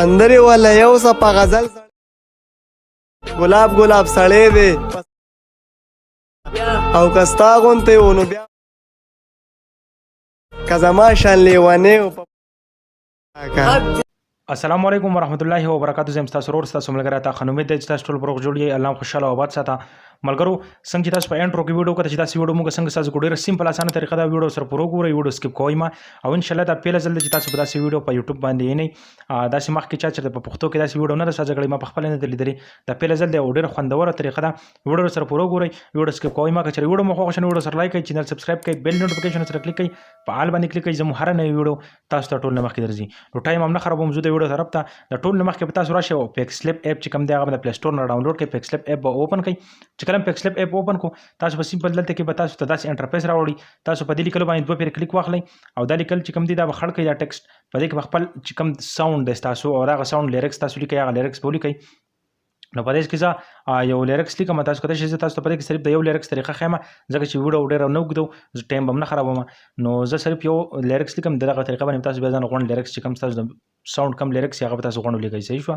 سندرې ولا یو څه په غزل ګلاب ګلاب سړی دی او که ستا غوندې و نو بیا که زما شان لیونی و السلام علیکم ورحمۃ اللہ وبرکاتہ. زم تاسو ورور تاسو ملګری تا خنومید د تاسو ټول بروغ جوړی الله خوشاله او آباد ساته. ملګرو څنګه چې تاسو په انټرو کې ویډیو کړی چې تاسو ویډیو موږ څنګه تاسو ګډه سیمپل اسانه طریقه دا ویډیو سره پرو ګورئ ویډیو سکپ کوئ ما او ان شاء الله دا پیله ځل چې تاسو په داسې ویډیو په یوټیوب باندې نه دا سیمه کې چې په پښتو کې داسې ویډیو نه راځي غړي ما په خپل نه لیدلې دا پیله ځل د ویډیو خوندوره طریقه دا ویډیو سره پرو ګورئ ویډیو سکپ کوئ ما چې ویډیو مو خوښ شنه ویډیو سره لایک کړئ چینل سبسکرایب کړئ بیل نوټیفیکیشن سره کلیک کړئ په آل باندې کلیک کړئ زموږ هر نوې ویډیو تاسو ته ټول مخکې درځي. نو ټایم هم نه خرابوم زه د ویډیو طرف ته د ټول مخکې په تاسو راشي او پکسلپ اپ چې کوم دی هغه د پلی سٹور نه ډاونلوډ کړئ. پکسلپ اپ به اوپن کړئ چې کله پکسلپ اپ اوپن کو تاسو په سیمپل دلته کې به تاسو ته داسې انټرفیس راوړي. تاسو په دې لیکلو باندې دوه پیر کلیک واخلئ او دا لیکل چې کوم دی دا به خړ کړئ دا ټیکسټ په دې کې خپل چې کوم ساوند دی تاسو او هغه ساوند لیریکس تاسو لیکئ هغه لیریکس به ولیکئ. نو په دې کې زه یو لیریکس لیکم تاسو کله چې تاسو ته په دې کې صرف د یو لیریکس طریقه خیمه ځکه چې ویډیو ډېر نه وګدو ټایم هم نه خرابوم نو زه صرف یو لیریکس لیکم دغه طریقه باندې تاسو بیا ځان غوڼ لیریکس چې کوم تاسو ساوند کم لیریکس هغه تاسو غوڼ لیکئ. صحیح شو.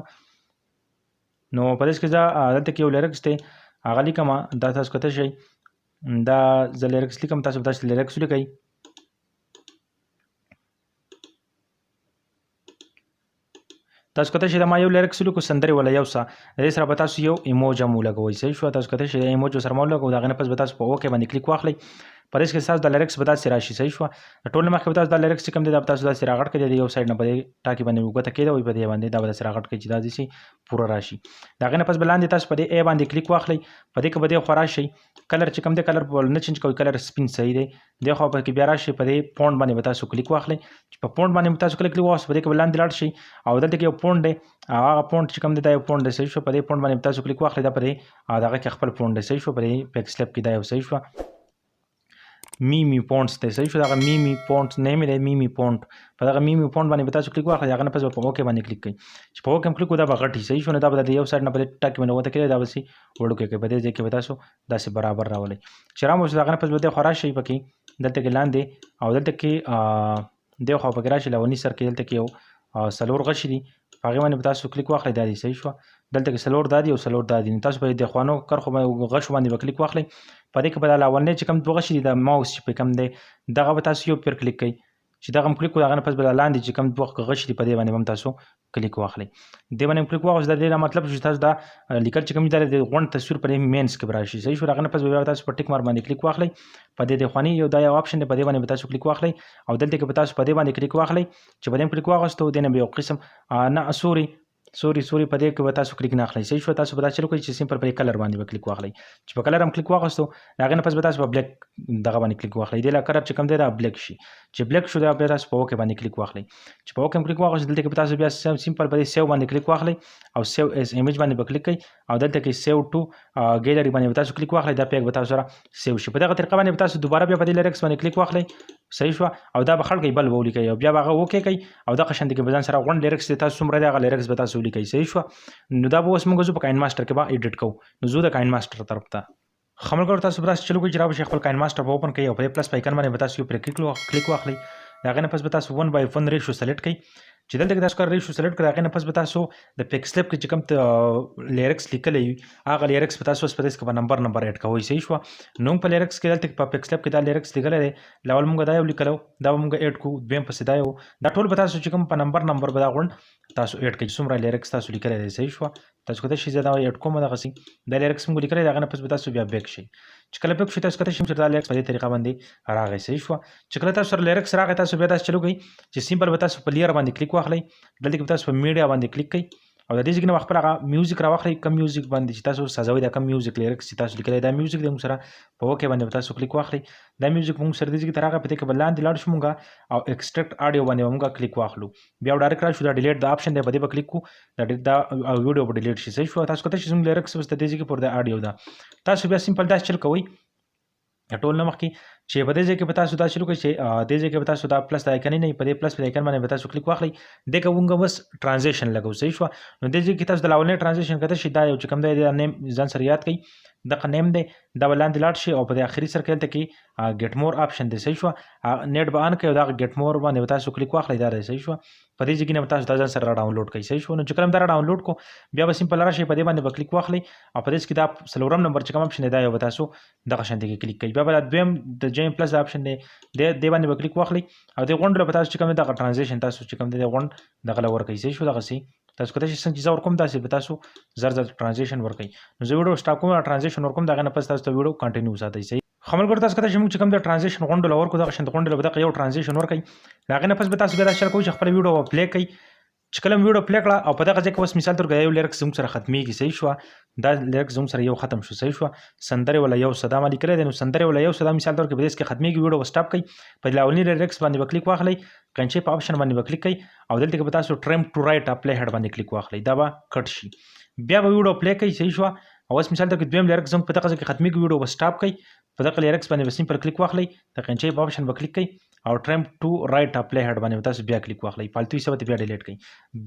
نو په دې کې زه دلته کې یو لیریکس دی هغه لیکم دا تاسو کته شي دا زه لیریکس لیکم تاسو تاسو لیریکس لیکئ. تاسو کته شي دا ما یو لیریکس لیکو سندرې ولا یو څه د دې سره به تاسو یو ایموج هم ولګوئ. صحیح شو. تاسو کته شي دا ایموج سره مو لګو دا غنه پس به تاسو په اوکې باندې کلیک واخلئ. په دې کې تاسو د لیریکس به تاسو راشي. صحیح شو. ټول مخکې به تاسو د لیریکس کوم دی دا تاسو د سره غټ کړئ د یو سایډ نه په ټاکي باندې وګته کېده وي په دې باندې دا به سره غټ کړئ چې دا دې پورا راشي. دا غنه پس بلاندې تاسو په دې ای باندې کلیک واخلئ. په دې کې به دې خورا شي کلر چې کوم دی کلر نه چینج کوئ کلر سپین صحیح دی د خو په کې بیا راشي په دې فونټ باندې به تاسو کلیک واخلئ. چې په فونټ باندې تاسو کلیک واخلئ په دې کې بلاندې لاړ شي او دلته کې یو فونټ دی هغه فونټ چې کوم دی دا یو فونټ دی. صحیح شو. په دې فونټ باندې تاسو کلیک واخلئ دا په دې دغه کې خپل فونټ دی. صحیح شو. په دې پکسلپ کې دا یو صحیح شو میمی پونټس دی. صحیح شو. دا میمی پونټس نیم دی میمی پونټ په دغه میمی پونټ باندې تاسو کلیک واخلئ هغه نه پس په اوکې باندې کلیک کړئ. چې په اوکې کلیک ودا به غټي. صحیح شو. نه دا به د یو سایډ نه په ټاکي باندې وته کېږي دا به سي وړو کې په دې ځای کې به تاسو داسې برابر راولئ چې رامو چې هغه نه پس به خورا شي پکې دلته کې لاندې او دلته کې د خو په ګراشي لونی سر کې دلته کې یو سلور غشي دي هغه باندې تاسو کلیک واخلئ دا دي. صحیح شو. دلته کې سلور دادي او سلور دادي تاسو په دې خوانو کرخو غش باندې کلیک واخلئ. په دې کې به لاولنې چې کوم دوه غشي دي د ماوس چې په کوم دی دغه به تاسو یو پیر کلیک کړئ چې دغه کلیک کوو هغه نه پس به لاندې چې کوم دوه غشي دي په دې باندې هم تاسو کلیک واخلئ. دې باندې کلیک واخلئ دا دې مطلب چې تاسو دا لیکل چې کوم دی د غونډ تصویر په مینس کې راشي. صحیح شو. هغه نه پس به تاسو په ټیک مار باندې کلیک واخلئ. په دې خواني یو دا یو اپشن دی په دې باندې تاسو کلیک واخلئ او دلته کې به تاسو په دې باندې کلیک واخلئ چې په دې کلیک واغستو دنه به یو قسم نه سوري په دې کې به تاسو کلیک نه اخلئ. صحیح شو. تاسو به دا چلو کوئ چې سیمپل په کلر باندې به کلیک واخلئ چې په کلر هم کلیک واغستو هغه نه پس به تاسو په بلیک دغه باندې کلیک واخلئ د کلر چې کوم دی دا بلیک شي چې بلیک شو دا به تاسو په اوکې باندې کلیک واخلئ. چې په اوکې کلیک واغستو دلته کې به تاسو بیا سیمپل په سیو باندې کلیک واخلئ او سیو ایز ایمیج باندې به کلیک کړئ او دلته کې سیو ټو ګیلری باندې به تاسو کلیک واخلئ دا پیک به تاسو سره سیو شي. په دغه طریقه باندې تاسو دوباره بیا په دې لیریکس باندې کلیک واخلئ. صحیح شو. او دا به خړ کوي بل ولیکئ او بیا هغه اوکې کوي او دا قشنه کې به ځان سره غونډ لیریکس تاسو څومره دی هغه لیریکس به تاسو ولیکئ. صحیح شو. نو دا به اوس موږ په کاین ماستر کې به ایډیټ کوو. نو زه د کاین ماستر طرف ته خمل تاسو به تاسو چلو کوئ چې را به خپل کاین ماستر په اوپن کړئ او په پلس آیکن باندې به تاسو یو پر کلیک واخلئ. هغه نه پس به تاسو 1/1 ریشو سلیکټ کړئ چې دلته کې تاسو کار ریشو سلیکټ کړئ هغه نه پس به تاسو د پکسلپ کې چې کوم لیریکس لیکلې وي هغه لیریکس په تاسو په دې کې په نمبر اډ کوئ. صحیح شو. نو په لیریکس کې دلته په پکسلپ کې دا لیریکس لیکل دی لول موږ دا یو لیکلو دا موږ اډ کو دویم پسې دا یو دا ټول به تاسو چې کوم په نمبر به دا غونډ تاسو اډ کړئ څومره لیریکس تاسو لیکل دی. صحیح شو. تاسو کته شي دا اډ کوم دا غسي دا لیریکس موږ لیکل دی هغه نه پس به تاسو بیا بیک شي چې کله بیک شي تاسو کته شي چې دا لیریکس په دې طریقه باندې راغی. صحیح شو. چې کله تاسو لیریکس راغی تاسو بیا تاسو چلو کوئ چې سیمپل به تاسو په لیر باندې کلیک واخلئ دلته کې تاسو په میډیا باندې کلیک کړئ او د دې ځای نه خپل هغه میوزیک راواخلئ کم میوزیک باندې چې تاسو سازوي دا کم میوزیک لیریکس چې تاسو لیکلی دا میوزیک د موږ سره په اوکې باندې تاسو کلیک واخلئ دا میوزیک موږ سره دې ځای تر هغه په دې کې بلاندې لاړ شو موږ او ایکسټریکټ اډیو باندې موږ کلیک واخلو بیا ډایرکټ راشو دا ډیلیټ دا اپشن دی په دې به کلیک کو دا ویډیو به ډیلیټ شي. صحیح شو. تاسو کته چې لیریکس بس د دې ځای کې پر د اډیو دا تاسو بیا سیمپل دا چل کوئ ټول نه مخکې چې په دې ځای کې به تاسو دا شروع کړئ چې دې ځای کې به تاسو دا پلس د آیکن نه په دې پلس د آیکن باندې به تاسو کلیک واخلئ دې کې مونږ بس ټرانزیشن لګو صحیح شو نو دې ځای کې تاسو د لاولنې ټرانزیشن کته شي دا یو چې کوم دی دا نیم ځان سره یاد کړئ دغه نیم دی دا ولاندې لاړ شي او په دې اخري سرکل ته کې ګیټ مور آپشن دی صحیح شو نیټ به آن کړئ او دا ګیټ مور باندې تاسو کلیک واخلئ دا دی صحیح شو په دې ځای کې تاسو دا ځان سره ډاونلوډ کړئ صحیح شو نو چې کله دا ډاونلوډ کو بیا به سمپل راشي په دې باندې به کلیک واخلئ او په دې کې دا څلورم نمبر چې کوم آپشن دی دا یو به تاسو دغه شان دی کې کلیک کړئ بیا به دویم د جیم پلس آپشن دی دې باندې به کلیک واخلئ او دې غونډه به تاسو چې کوم دغه ټرانزیشن تاسو چې کوم دی غونډ دغه لور کوي صحیح شو دغه سي تاسو کله چې څنګه ځور کوم تاسو به تاسو زر ټرانزیشن ور کوي نو زه ویډیو سٹاپ کوم ټرانزیشن ور کوم دغه نه پس تاسو ته ویډیو کنټینیو ساتئ صحیح خمل ګور تاسو کله چې موږ چې کوم د ټرانزیشن غونډه لور کو دغه شند غونډه به دغه یو ټرانزیشن ور کوي دغه نه پس به تاسو به دا شر کوئ چې خپل ویډیو پلی کړئ چې کله ویډیو پلی کړه او په دغه ځای کې اوس مثال تر یو لیرکس زموږ سره ختمېږي صحیح شو دا لیرکس زموږ سره یو ختم شو صحیح شو سندرې ولا یو صدا ما لیکلی دی نو سندرې ولا یو صدا مثال تر کې په دې کې ختمېږي ویډیو سټاپ کړئ په لاولني لیرکس باندې به کلیک واخلئ کنچې په آپشن باندې به کلیک کړئ او دلته کې به تاسو ټریم ټو رایټ اپلای هډ باندې کلیک واخلئ دا به کټ شي بیا به ویډیو پلی کړئ صحیح شو او اوس مثال تر کې دویم لیرکس زموږ په دغه ځای کې ختمېږي ویډیو به سټاپ کړئ په دغه لیرکس باندې به سمپل کلیک واخلئ د کنچې په آپشن به کلیک کړئ او ټریم ټو رایټ اپلای هډ باندې تاسو بیا کلیک واخلئ فالتو څه به بیا ډیلیټ کړئ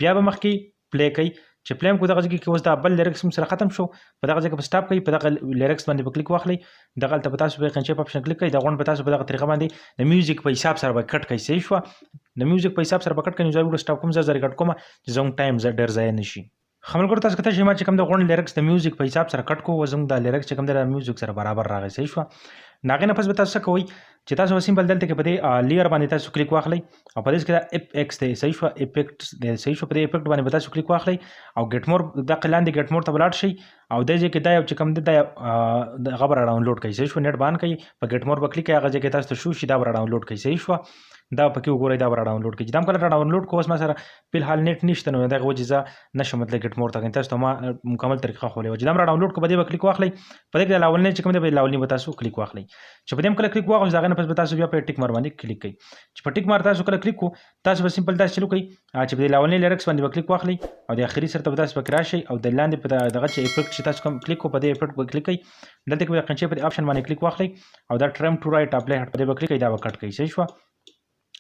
بیا به مخکې پلی کوي چې پلیم کو دغه ځای کې اوس دا بل لیرکس هم سره ختم شو په دغه ځای کې به سټاپ کوي په دغه لیرکس باندې به کلیک واخلئ دغه هلته به تاسو به کنچې په آپشن کلیک کړئ دا غونډ به تاسو په دغه طریقه باندې د میوزیک په حساب سره به کټ کړئ صحیح شوه د میوزیک په حساب سره به کټ کړئ نو زه ویډیو سټاپ کوم زر زر کټ کوم چې زموږ ټایم ډېر ضایع نه شي خملګرو تاسو کته چې ما چې کوم د غونډ لیرکس د میوزیک په حساب سره کټ کو زموږ د لیرکس چې کوم د میوزیک سره برابر راغی صحیح شوه ناغه نه پس به تاسو کوئ چې تاسو سمپل دلته کې په دې لیر باندې تاسو کلیک واخلئ او په دې کې دا اف ایکس دی صحیح شو افیکټ دی صحیح شو په دې افیکټ باندې تاسو کلیک واخلئ او ګیټ مور د قلاندې ګیټ مور ته ولاړ شئ او د دې کې دا یو چې کوم د خبر ډاونلوډ کړئ صحیح شو نیټ بان کړئ په ګیټ مور په کلیک هغه ځکه تاسو شو شي دا ډاونلوډ کړئ صحیح شو دا پکې وګورئ دا ډاونلوډ کړئ چې دا کله ډاونلوډ کوس ما سره په حال نیټ نشته نو دا وجه ځا نشم مطلب ګیټ مور ته تاسو ته ما مکمل طریقه خولې و چې دا ډاونلوډ کو بده کلیک واخلئ په دې کې لاولنې چې کوم دی لاولنې به تاسو کلیک واخلئ چې په دې کله کلیک واخلئ ځاګه نه پس به تاسو بیا په ټیک مار باندې کلیک کړئ چې په ټیک مار تاسو کله کلیک کو تاسو به سمپل دا شروع کړئ چې په لاولنې لیرکس باندې کلیک واخلئ او د اخري سره به تاسو پکې راشئ او د لاندې په دغه چې افیکټ چې تاسو کوم کلیک کو په دې افیکټ به کلیک کړئ دلته کې به کنچې په آپشن باندې کلیک واخلئ او دا ټریم ټو رایټ اپلای هټ په دې کلیک کړئ دا به کټ کړئ صحیح شو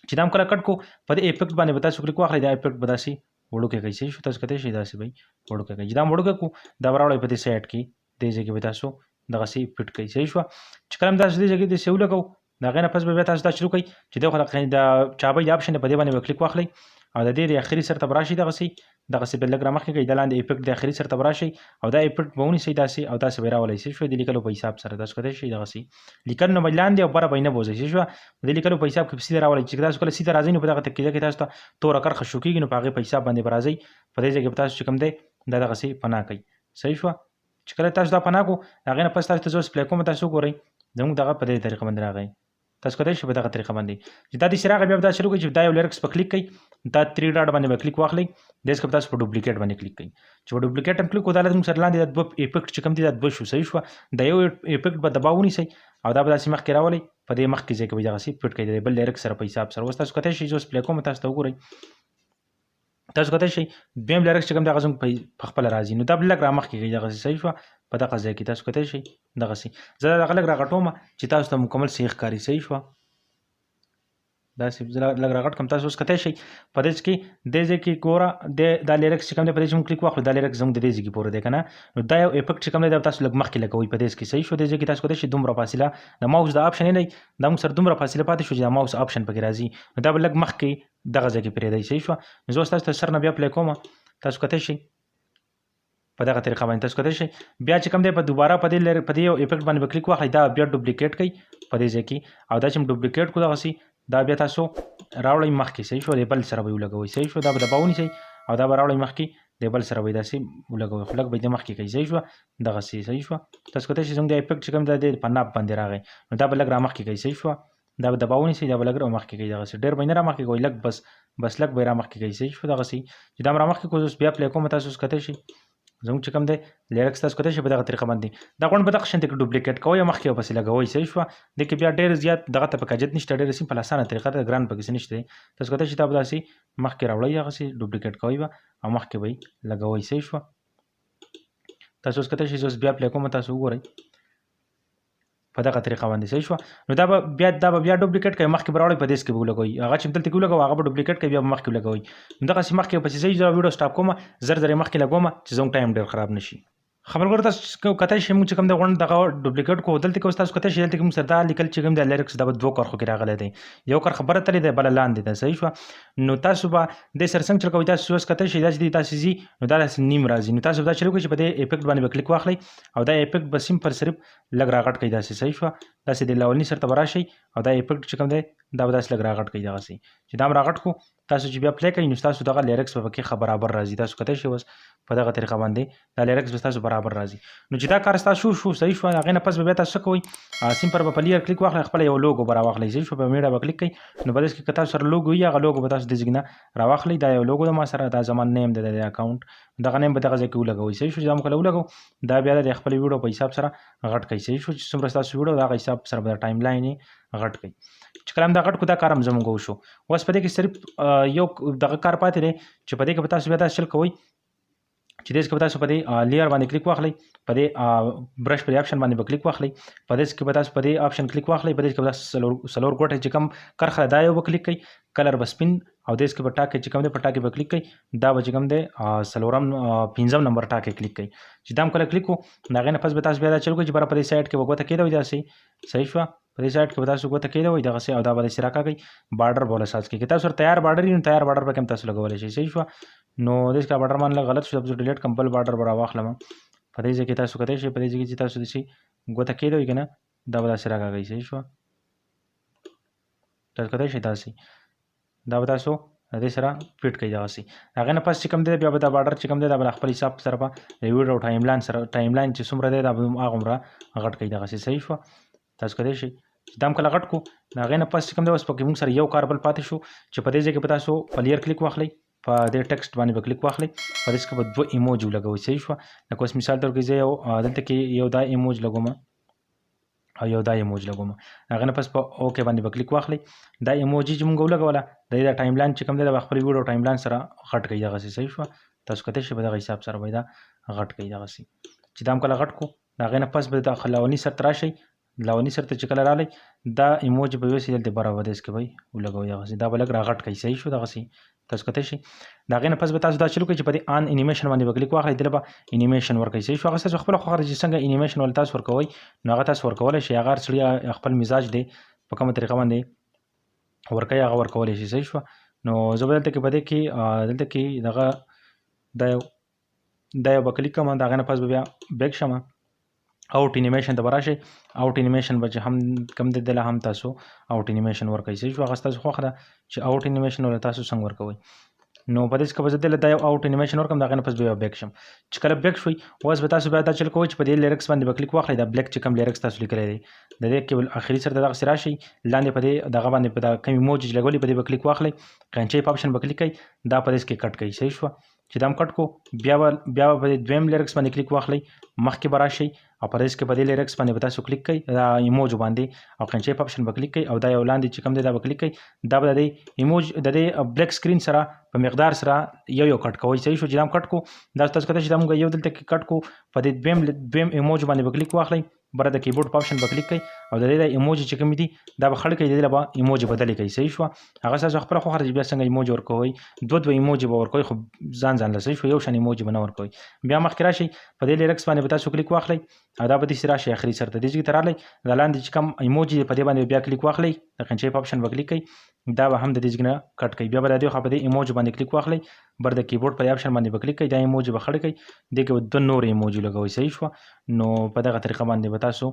چې دا کله کټ کو په دې افیکټ باندې به تاسو کلیک واخلئ دا افیکټ به داسې وړو کې کوي صحیح شو تاسو کته شي داسې وي وړو کې کوي چې دا وړو کې کو دا راوړی په دې سایډ کې دې ځای کې به تاسو دغه سي فټ کوي صحیح شو چې کله تاسو دې ځای کې سیو لګو دا غنه پس به تاسو دا شروع کوي چې دا خلک دا چابې د آپشن په دې باندې کلیک واخلئ او د دې د اخري سره تبراشي دغه سي بل لګرامخ کې د لاندې افیکټ د اخري سره تبراشي او دا افیکټ بهونی سي داسي او تاسو به راولئ شي شو د لیکلو په حساب سره تاسو کته شي دغه سي لیکل نو لاندې او بره بینه بوزي شي شو د لیکلو په حساب کې سیده راولئ چې تاسو کله سیده راځي نو په دغه تکیه کې تاسو ته تور کر خشو کېږي نو په هغه په حساب باندې راځي په دې ځای کې تاسو کوم دی دا دغه سي پناه کوي صحیح شو چې کله تاسو دا پناه کو هغه نه پس تاسو ته زوس پلی کوم تاسو ګورئ زموږ دغه په دې طریقه باندې راغی تاسو کته شي په دغه طریقه باندې چې دا د شراغ بیا دا شروع کوي چې دا یو لیرکس په کلیک کړئ دا 3 ډاټ باندې کلیک واخلئ دیس کې تاسو په ډوپلیکیټ باندې کلیک کړئ چې په ډوپلیکیټ هم کلیک وکړئ دا موږ سره لاندې د افیکټ چې کوم دي دا د شو صحیح شو دا یو افیکټ به دباونی سي او دا به تاسو مخ کې راولئ په دې مخ کې ځکه به دغه سي فټ کړئ د بل لیرکس سره په حساب سره وس تاسو کته شي زوس پلی کوم تاسو ته وګورئ تاسو کته شي دیم لیرکس چې کوم دغه زم په خپل راځي نو دا بل لګ را مخ کې دغه صحیح شو په دغه ځای کې تاسو کته شي دغه سي زه دغه لګ راغټوم چې تاسو ته مکمل سیخ کاری صحیح شو دا سی لګ راغټ کم تاسو اوس کته شي په دې کې د دې کې ګوره د لیرکس چې کوم د په دې چې کلیک واخلو د لیرکس زموږ د دې کې پوره دی کنه نو دا یو افیکټ چې کوم دی تاسو لګ مخ کې لګوي په دې کې صحیح شو د دې کې تاسو کته شي دومره فاصله د ماوس د آپشن نه د موږ سره دومره فاصله پاتې شو چې د ماوس آپشن پکې راځي نو دا لګ مخ کې دغه ځای کې پرې دی صحیح شو نو زه تاسو سره نه بیا پلی کوم تاسو کته شي په دغه طریقه باندې تاسو کته شي بیا چې کوم دی په دوباره په دې یو افیکټ باندې کلیک واخلئ دا بیا ډوپلیکیټ کړئ په دې ځای کې او دا چې ډوپلیکیټ کو دغه سي دا بیا تاسو راوړئ مخ کې صحیح شو د بل سره به ولګوئ صحیح شو دا به دباونی سي او دا به راوړئ مخ کې د بل سره به داسې ولګوئ خو لږ به د مخ کې کوي صحیح شو دغه سي صحیح شو تاسو کته شي زموږ د افیکټ چې کوم دی په ناپ باندې راغی نو دا به لږ را مخ کې کوي صحیح شو دا به دباونی سي دا به لږ را مخ کې کوي دغه سي ډېر به نه را مخ کې کوي لږ بس لږ به را مخ کې کوي صحیح شو دغه سي چې دا را مخ کې کوم بیا پلی کوم تاسو کته شي زموږ چې کوم دی لیرکس تاسو کته شي په دغه طریقه باندې دا غونډ به دغه شنت کې ډوپلیکیټ کوئ مخ کې پسې لګوئ صحیح شو د کې بیا ډېر زیات دغه ته پکاجت نشته ډېر سیمپل اسانه طریقه ده ګران پکې نشته تاسو کته شي دا به داسې مخ کې راوړئ هغه سي ډوپلیکیټ کوئ او مخ کې به لګوئ صحیح شو تاسو کته شي زوس بیا پلی کوم تاسو وګورئ په دغه طریقه باندې صحیح شو. نو دا به بیا ډوپلیکیټ کوي مخکې به راوړئ په دې کې به ولګوئ هغه چې دلته کې ولګوئ هغه به ډوپلیکیټ کوي بیا به مخکې ولګوئ. نو دغسې مخکې په صحیح ځای ویډیو سټاپ کوم زر یې مخکې لګوم چې زموږ ټایم ډېر خراب نه شي. خبرګور تاسو کتای شئ موږ چې کوم د غونډ دغه ډوپلیکیټ کو دلته کې تاسو کتای شئ دلته کې موږ سره دا لیکل چې کوم د لیریکس د دوه کرښو کې راغلی دی یو کرښه بره تللی دی بله لاندې ده صحیح شوه. نو تاسو به دې سره څنګه چل کوئ تاسو اوس کتای شئ دا چې داسې ځي نو دا داسې نیم راځي. نو تاسو به دا چل وکړئ چې په دې افیکټ باندې به کلیک واخلئ او دا افیکټ به سمپل صرف لږ راغټ کړئ داسې صحیح شوه. داسې د لاولني سر ته به راشئ او دا افیکټ چې کوم دی دا به داسې لږ راغټ کړئ دغسې چې دا هم راغټ کړو تاسو چې بیا پلی کوئ نو ستاسو دغه لیریکس به پکې ښه برابر راځي. تاسو کتای شئ اوس په دغه طریقه باندې دا لیریکس به ستاسو برابر راځي. نو چې دا کار ستاسو شو صحیح شو هغې نه پس به بیا تاسو څه کوئ سمپل به په لیر کلیک واخلئ خپله یو لوګو به راواخلئ صحیح شو په میډه به کلیک کوئ نو په دې کې که تاسو سره لوګو وي هغه لوګو به تاسو د ځای نه راواخلئ. دا یو لوګو د ما سره دا زما نیم دی د اکاونټ دغه نیم به دغه ځای کې ولګوئ صحیح شو چې دا مو کله ولګو دا بیا د خپل ویډیو په حساب سره غټ کړئ صحیح شو چې څومره ستاسو ویډیو د هغه حساب سره به ټایم لاین یې غټ کړئ. چې کله هم دا غټ کړو دا کار هم زموږ وشو. اوس په دې کې صرف یو دغه کار پاتې دی چې په دې کې به تاسو بیا داسې چل کوئ چې دې کې به تاسو په دې لیر باندې کلیک واخلئ په دې برش په دې آپشن باندې به کلیک واخلئ په دې کې به تاسو په دې آپشن کلیک واخلئ په دې کې به تاسو څلور ګوټې چې کوم کرښه دا یو به کلیک کوئ کلر به سپین او دې کې به ټاکې چې کوم دی په ټاکې به کلیک کوئ دا به چې کوم دی څلورم پنځم نمبر ټاکې کلیک کوئ چې دا هم کله کلیک کړو د هغې نه پس به تاسو بیا دا چل کوئ چې بره په دې سایډ کې به ګوته کېدوئ داسې صحیح شوه په دې سایډ کې به تاسو ګوته کېدوئ دغسې او دا به داسې راکاږئ بارډر به ولساز کړئ که تاسو سره تیار بارډر وي نو تیار بارډر پکې هم تاسو لګولی شئ صحیح شوه. نو داسې که بارډر باندې غلط شو زه ډیلیټ کړم بل بارډر به راواخلم په دې ځای کې تاسو کتای شئ په دې ځای کې چې تاسو داسې ګوته کېدوئ که نه دا به داسې راکاږئ صحیح شوه تاسو کتای شئ داسې دا به تاسو د دې سره فټ کړئ دغسې. هغې نه پس چې کوم دی بیا به دا بارډر چې کوم دی دا به خپل حساب سره به د ویډیو ټایم لاین چې څومره دی دا به هغومره غټ کړئ دغسې صحیح شوه. تاسو کتای شئ چې دا هم کله غټ کړو د هغې نه پس چې کوم دی اوس پکې موږ سره یو کار بل پاتې شو چې په دې ځای کې به تاسو په لیر کلیک واخلئ په دې ټکسټ باندې به کلیک واخلئ په دې کې به دوه ایموج ولګوئ صحیح شوه. لکه اوس مثال طور کې زه یو دلته کې یو دا ایموج لګوم او یو دا ایموج لګوم هغې نه پس په اوکې باندې به کلیک واخلئ دا ایموجي چې موږ ولګوله د دې دا ټایم لاین چې کوم دی د خپل ویډیو ټایم لاین سره غټ کړئ دغسې صحیح شوه. تاسو کتای شئ په دغه حساب سره به دا غټ کړئ دغسې چې دا هم کله غټ کړو د هغې نه پس به د لاوني سر ته راشئ لاوني سر ته چې کله رالی دا ایموج به یوسئ دلته بره به داسې کې به ولګوئ دغسې دا به لږ راغټ کړئ صحیح شو دغسې تاسو کتای شئ. د هغې نه پس به تاسو دا چلو کوئ چې په دې آن انیمیشن باندې به کلیک واخلئ دله به انیمیشن ورکوئ صحیح شو. هغه ستاسو خپله خوښه ده چې څنګه انیمیشن ول تاسو ورکوئ نو هغه تاسو ورکولی شئ هغه هر سړي خپل مزاج دی په کومه طریقه باندې ورکوي هغه ورکولی شي صحیح شوه. نو زه به دلته کې په دې کې دلته کې دغه دا یو به کلیک کوم د هغې نه پس به بیا بیک شم آوټ انیمیشن ته به راشئ آوټ انیمیشن به چې هم کوم دی دله هم تاسو آوټ انیمیشن ورکوئ صحیح شو. هغه ستاسو خوښه ده چې آوټ انیمیشن ولا تاسو څنګه ورکوئ. نو په دې کې به زه دله دا یو آوټ انیمیشن ورکړم د هغې نه پس بیا بیک شم چې کله بیک شوئ اوس به تاسو بیا دا چل کوئ چې په دې لیریکس باندې به کلیک واخلئ دا بلیک چې کوم لیریکس تاسو لیکلی دی د دې کې اخري سر ته دغسې راشئ لاندې په دې دغه باندې په دا کوم ایموج چې لګولي په دې به کلیک واخلئ قینچۍ په آپشن به کلیک کوئ دا په دې کې کټ کوئ صحیح شوه. چې دا هم کټ کړو بیا به په دې دویم لیریکس باندې کلیک واخلئ مخکې به راشئ او په دې کې په دې لیریکس باندې به تاسو کلیک کوئ دا ایموج باندې او قینچۍ په آپشن به کلیک کوئ او دا یو لاندې چې کوم دی دا به کلیک کوئ دا به د دې ایموج د دې بلیک سکرین سره په مقدار سره یو کټ کوئ صحیح شو. چې دا هم کټ کړو دا تاسو کتای شئ دا موږ یو دلته کې کټ کړو په دې دویم ایموج باندې به کلیک واخلئ بره د کیبورډ په آپشن به کلیک کوئ او د دې د ایموجي چې کومې دي دا به خړ کړئ د دې به ایموجي بدلې کوئ صحیح شوه. هغه ستاسو خپله خوښه ده چې بیا څنګه ایموجي ورکوئ دوه ایموجي به ورکوئ خو ځان له صحیح شو یو شان ایموجي به نه ورکوئ. بیا مخکې راشئ په دې لیریکس باندې به تاسو کلیک واخلئ او دا به داسې راشئ اخري سر ته دې ځای ته راغلی دا لاندې چې کوم ایموجي په دې باندې بیا کلیک واخلئ د قینچۍ په آپشن به کلیک کوئ دا به هم د دې ځای نه کټ کوئ بیا به د دې خوا په دې ایموجي باندې کلیک واخلئ بر د کیبورډ په آپشن باندې به کلیک کوئ دا ایموجي به خړ کوئ دې کې به دوه نور ایموجي لګوئ صحیح شوه. نو په دغه طریقه باندې به تاسو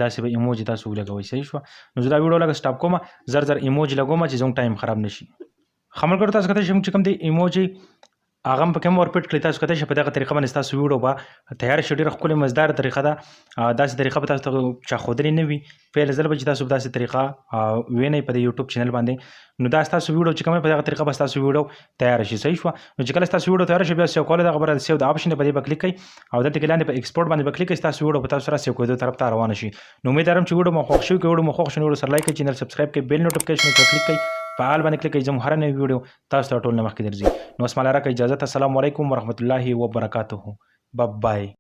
داسې به ایموجي تاسو ولګوئ صحیح شوه. نو زه دا ویډیو لږ سټاپ کوم زر ایموجي لګوم چې زموږ ټایم خراب نه شي. ښه ملګرو تاسو کتای شئ چې کوم دی ایموجي هغه هم پکې هم ورپیټ کړئ تاسو کتای شئ په دغه طریقه باندې ستاسو ویډیو به تیاره شي ډېره ښکلې مزداره طریقه ده داسې طریقه به تاسو ته چا ښودلې نه وي پیل ځل به چې تاسو به داسې طریقه وینئ په د یوټیوب چینل باندې نو دا ستاسو ویډیو چې کوم په دغه طریقه به ستاسو ویډیو تیاره شي صحیح شوه. نو چې کله ستاسو ویډیو تیاره شي بیا سیو کول دغه بره سیو د آپشن په دې به کلیک کوئ او دلته کې لاندې په ایکسپورټ باندې به کلیک کوئ ستاسو ویډیو به تاسو سره سیو کېدو طرف ته روانه شي. نو امید لرم چې ویډیو مو خوښ شوي که ویډیو مو خوښ شو نو ویډیو سره لایک کړئ چینل سبسکرایب کړئ بیل نوټیفیکیشن ته کلیک کړئ په آل باندې کلیک کړئ زموږ هره نوې ویډیو تاسو ته ټول نه مخکې درځي. نو اوس ماله راکړئ اجازه السلام علیکم ورحمت الله وبرکاته. بای